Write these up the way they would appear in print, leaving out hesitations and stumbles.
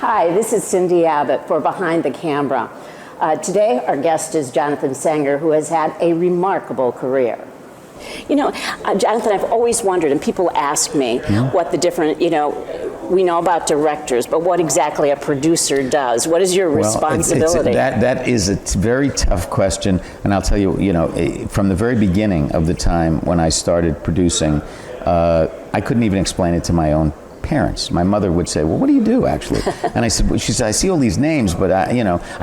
Hi, this is Cindy Abbott for Behind the Camera. Today, our guest is Jonathan Sanger, who has had a remarkable career. You know, Jonathan, I've always wondered, and people ask me what the different, we know about directors, but what exactly a producer does. What is your responsibility? That is a very tough question, and I'll tell you, from the very beginning of the time when I started producing, I couldn't even explain it to my own parents. My mother would say, "Well, what do you do actually?" And I said, well, she said, "I see all these names, but I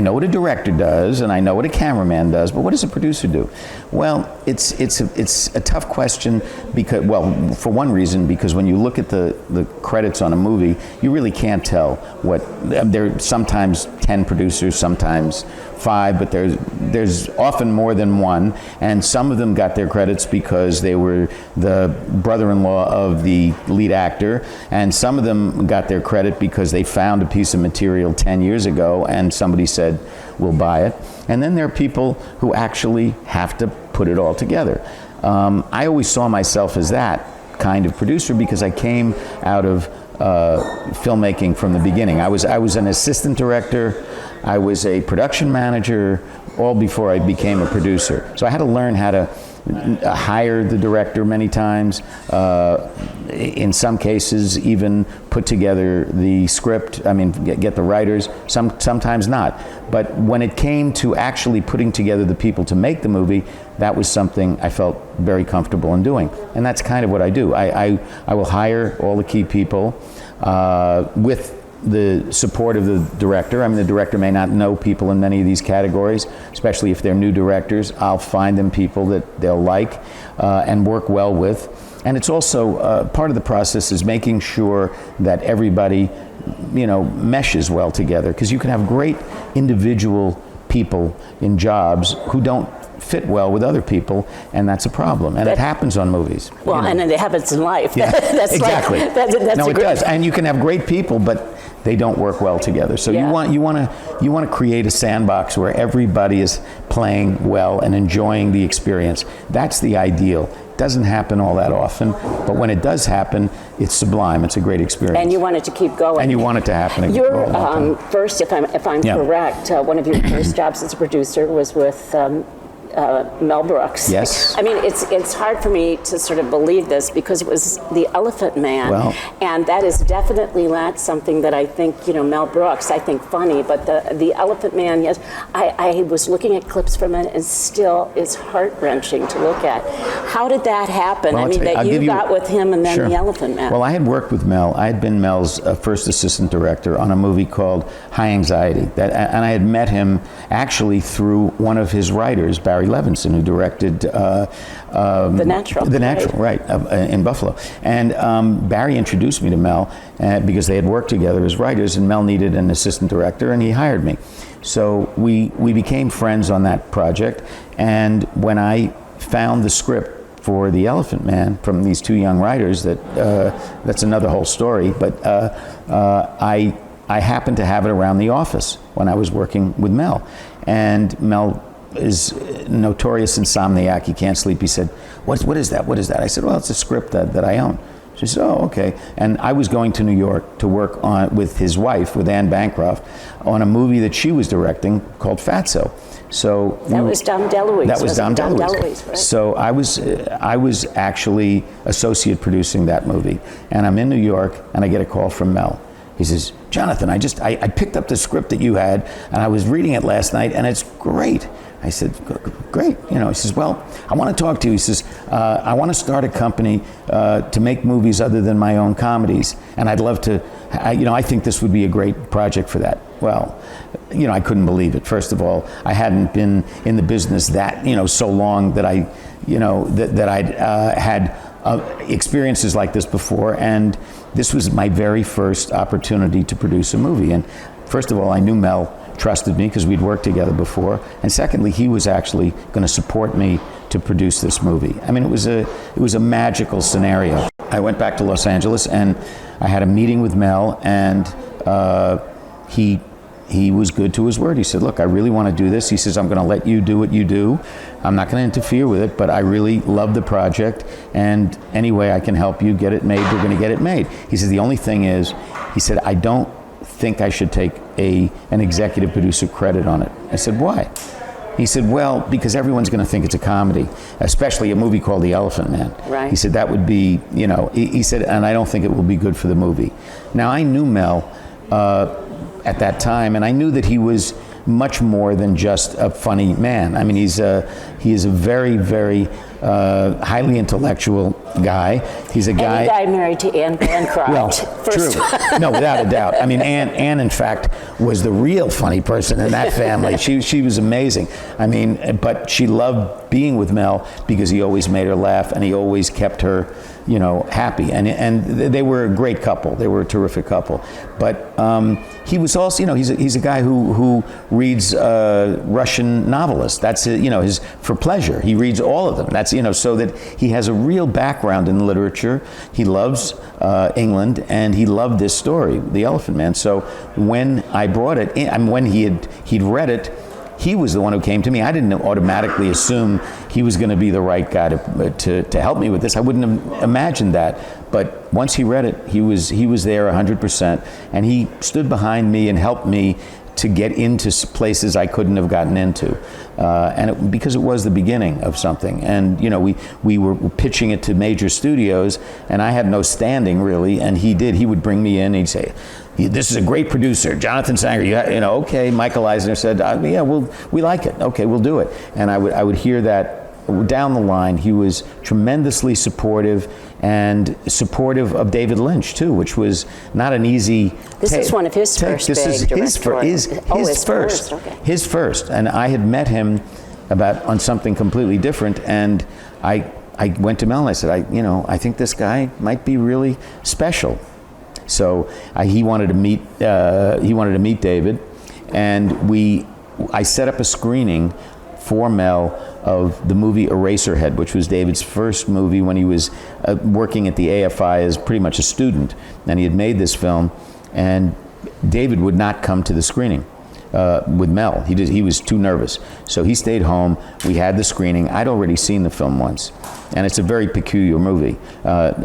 know what a director does, and I know what a cameraman does, but what does a producer do?" Well, it's a tough question because, well, for one reason, because when you look at the credits on a movie, you really can't tell what. There are sometimes 10 producers, sometimes 5, but there's often more than one, and some of them got their credits because they were the brother-in-law of the lead actor, and some of them got their credit because they found a piece of material 10 years ago and somebody said, "We'll buy it." And then there are people who actually have to put it all together. I always saw myself as that kind of producer because I came out of filmmaking from the beginning. I was an assistant director, I was a production manager, all before I became a producer. So I had to learn how to hire the director many times, in some cases even put together the script, get the writers, sometimes not. But when it came to actually putting together the people to make the movie, that was something I felt very comfortable in doing. And that's kind of what I do. I will hire all the key people with the support of the director. The director may not know people in many of these categories, especially if they're new directors. I'll find them people that they'll like and work well with. And it's also part of the process is making sure that everybody, meshes well together, because you can have great individual people in jobs who don't fit well with other people, and that's a problem. And it happens on movies. Well, and it happens in life. Yeah, that's exactly. It does. And you can have great people, but they don't work well together. So you want to create a sandbox where everybody is playing well and enjoying the experience. That's the ideal. It doesn't happen all that often, but when it does happen, it's sublime. It's a great experience. And you want it to keep going. And you want it to happen. Your first, if I'm correct, one of your first jobs as a producer was with Mel Brooks. Yes. It's hard for me to sort of believe this because it was The Elephant Man, and that is definitely not something that I think, Mel Brooks, I think funny, but the Elephant Man, yes, I was looking at clips from it and still it's heart-wrenching to look at. How did that happen? Well, that you got with him and then The Elephant Man. Well, I had worked with Mel. I had been Mel's first assistant director on a movie called High Anxiety, and I had met him actually through one of his writers, Barry Levinson, who directed The Natural, right, in Buffalo. And Barry introduced me to Mel because they had worked together as writers, and Mel needed an assistant director, and he hired me. So we became friends on that project, and when I found the script for The Elephant Man from these two young writers, that's another whole story, but I happened to have it around the office when I was working with Mel. And Mel is notorious insomniac. He can't sleep. He said, what is that? What is that? I said, well, it's a script that I own. She said, oh, okay. And I was going to New York to work with his wife, with Anne Bancroft, on a movie that she was directing called Fatso. So that was Dom DeLuise. That was Dom DeLuise. Right? So I was actually associate producing that movie. And I'm in New York, and I get a call from Mel. He says, Jonathan, I picked up the script that you had, and I was reading it last night, and it's great. I said, great. He says, well, I want to talk to you. He says, I want to start a company to make movies other than my own comedies, and I'd love to, I think this would be a great project for that. Well, I couldn't believe it. First of all, I hadn't been in the business that, so long that that I'd had experiences like this before, and this was my very first opportunity to produce a movie. And first of all, I knew Mel trusted me because we'd worked together before, and secondly, he was actually going to support me to produce this movie. It was a magical scenario. I went back to Los Angeles and I had a meeting with Mel, and he was good to his word. He said, look, I really want to do this. He says, I'm going to let you do what you do. I'm not going to interfere with it, but I really love the project, and any way I can help you get it made, we're going to get it made. He said, the only thing is, he said, I don't think I should take an executive producer credit on it. I said, why? He said, well, because everyone's going to think it's a comedy, especially a movie called The Elephant Man. Right. He said, that would be, he said, and I don't think it will be good for the movie. Now, I knew Mel at that time, and I knew that he was much more than just a funny man. I mean, he is a very, very highly intellectual guy. He's a guy. And a guy married to Anne Bancroft. Well, First. true. No, without a doubt. I mean, Anne, in fact, was the real funny person in that family. She was amazing. I mean, but she loved being with Mel because he always made her laugh and he always kept her, happy. And they were a great couple. They were a terrific couple. But he was also, he's a guy who reads Russian novelists. That's his for pleasure. He reads all of them. That's so that he has a real background in literature. He loves England, and he loved this story, The Elephant Man. So when I brought it in, when he'd read it, he was the one who came to me. I didn't automatically assume he was going to be the right guy to help me with this. I wouldn't have imagined that. But once he read it, he was there 100%, and he stood behind me and helped me to get into places I couldn't have gotten into, because it was the beginning of something. And we were pitching it to major studios, and I had no standing really. And he would bring me in, and he'd say, "This is a great producer, Jonathan Sanger. Okay." Michael Eisner said, "Yeah, we like it. Okay, we'll do it." And I would hear that down the line. He was tremendously supportive, and supportive of David Lynch too, which was not an easy. This is one of his first big directorial. His first, and I had met him on something completely different, and I went to Mel and I said, I think this guy might be really special. So he wanted to meet David, and I set up a screening for Mel of the movie Eraserhead, which was David's first movie when he was working at the AFI as pretty much a student, and he had made this film, and David would not come to the screening with Mel. He was too nervous, so he stayed home. We had the screening. I'd already seen the film once, and it's a very peculiar movie.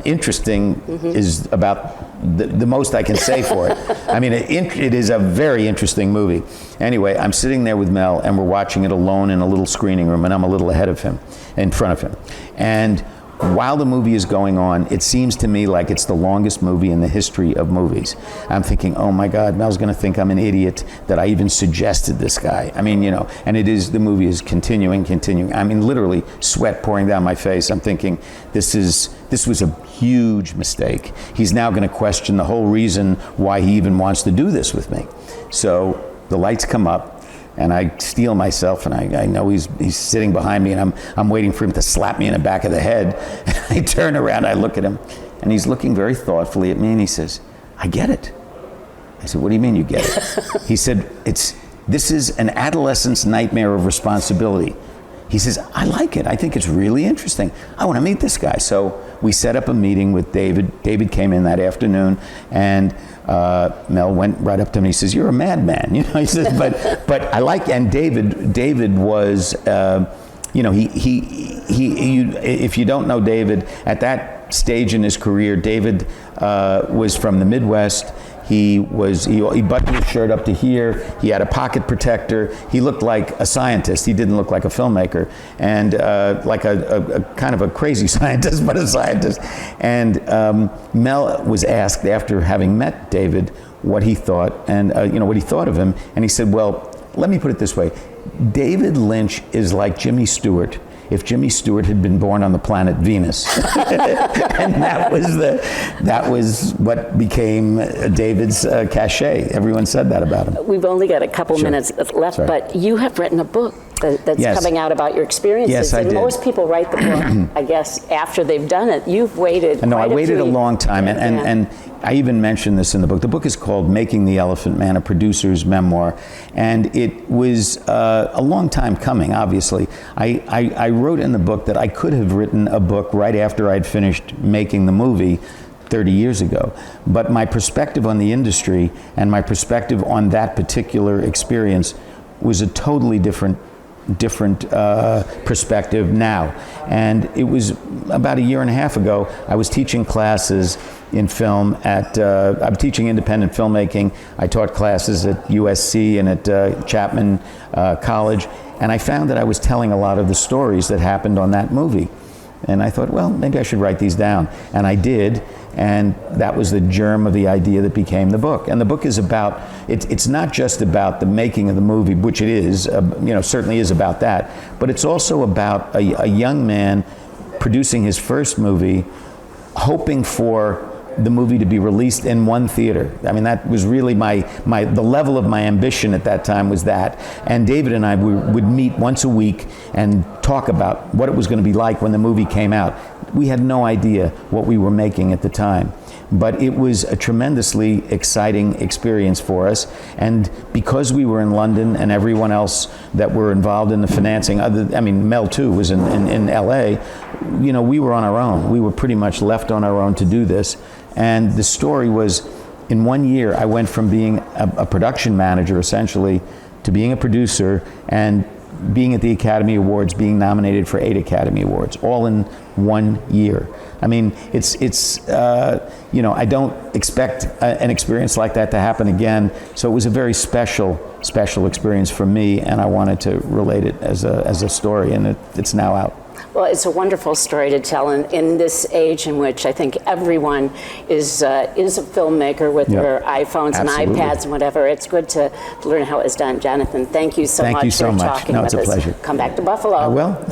Interesting is about the most I can say for it. I mean, it is a very interesting movie. Anyway, I'm sitting there with Mel, and we're watching it alone in a little screening room, and I'm a little ahead of him, in front of him. And while the movie is going on, it seems to me like it's the longest movie in the history of movies. I'm thinking, oh my God, Mel's going to think I'm an idiot that I even suggested this guy. I mean, and the movie is continuing. I mean, literally sweat pouring down my face. I'm thinking, this was a huge mistake. He's now going to question the whole reason why he even wants to do this with me. So the lights come up, and I steel myself, and I know he's sitting behind me, and I'm waiting for him to slap me in the back of the head. And I turn around, I look at him, and he's looking very thoughtfully at me, and he says, "I get it." I said, "What do you mean you get it?" He said, "This is an adolescent's nightmare of responsibility." He says, "I like it. I think it's really interesting. I want to meet this guy." So we set up a meeting with David. David came in that afternoon, and Mel went right up to him. He says, "You're a madman." He says, but I like. And David was, if you don't know David, at that stage in his career, David was from the Midwest. He buttoned his shirt up to here. He had a pocket protector. He looked like a scientist. He didn't look like a filmmaker, and like a kind of a crazy scientist, but a scientist. And Mel was asked after having met David what he thought, and what he thought of him, and he said, "Well, let me put it this way: David Lynch is like Jimmy Stewart if Jimmy Stewart had been born on the planet Venus." And that was what became David's cachet. Everyone said that about him. We've only got a couple minutes left, Sorry. But you have written a book that's Yes. coming out about your experiences. Yes, I and did. Most people write the book, I guess, after they've done it. You've waited. No, I quite waited a long time, Yeah. and I even mentioned this in the book. The book is called Making the Elephant Man, a producer's memoir, and it was a long time coming, obviously. I wrote in the book that I could have written a book right after I'd finished making the movie 30 years ago. But my perspective on the industry and my perspective on that particular experience was a totally different perspective now. And it was about a year and a half ago, I was teaching classes in film I'm teaching independent filmmaking. I taught classes at USC and at Chapman College, and I found that I was telling a lot of the stories that happened on that movie. And I thought, well, maybe I should write these down. And I did, and that was the germ of the idea that became the book. And the book is about, it's not just about the making of the movie, which it is, certainly is about that, but it's also about a young man producing his first movie, hoping for the movie to be released in one theater. I mean, that was really the level of my ambition at that time was that. And David and I would meet once a week and talk about what it was going to be like when the movie came out. We had no idea what we were making at the time, but it was a tremendously exciting experience for us. And because we were in London and everyone else that were involved in the financing, Mel too was in LA, we were on our own. We were pretty much left on our own to do this. And the story was, in 1 year, I went from being a production manager, essentially, to being a producer and being at the Academy Awards, being nominated for 8 Academy Awards, all in 1 year. I mean, I don't expect an experience like that to happen again. So it was a very special experience for me, and I wanted to relate it as a story, and it's now out. Well, it's a wonderful story to tell in this age in which I think everyone is a filmmaker with their iPhones Absolutely. and iPads and whatever. It's good to learn how it was done. Jonathan, thank you so much for talking with us. It's a pleasure. Come back to Buffalo. I will.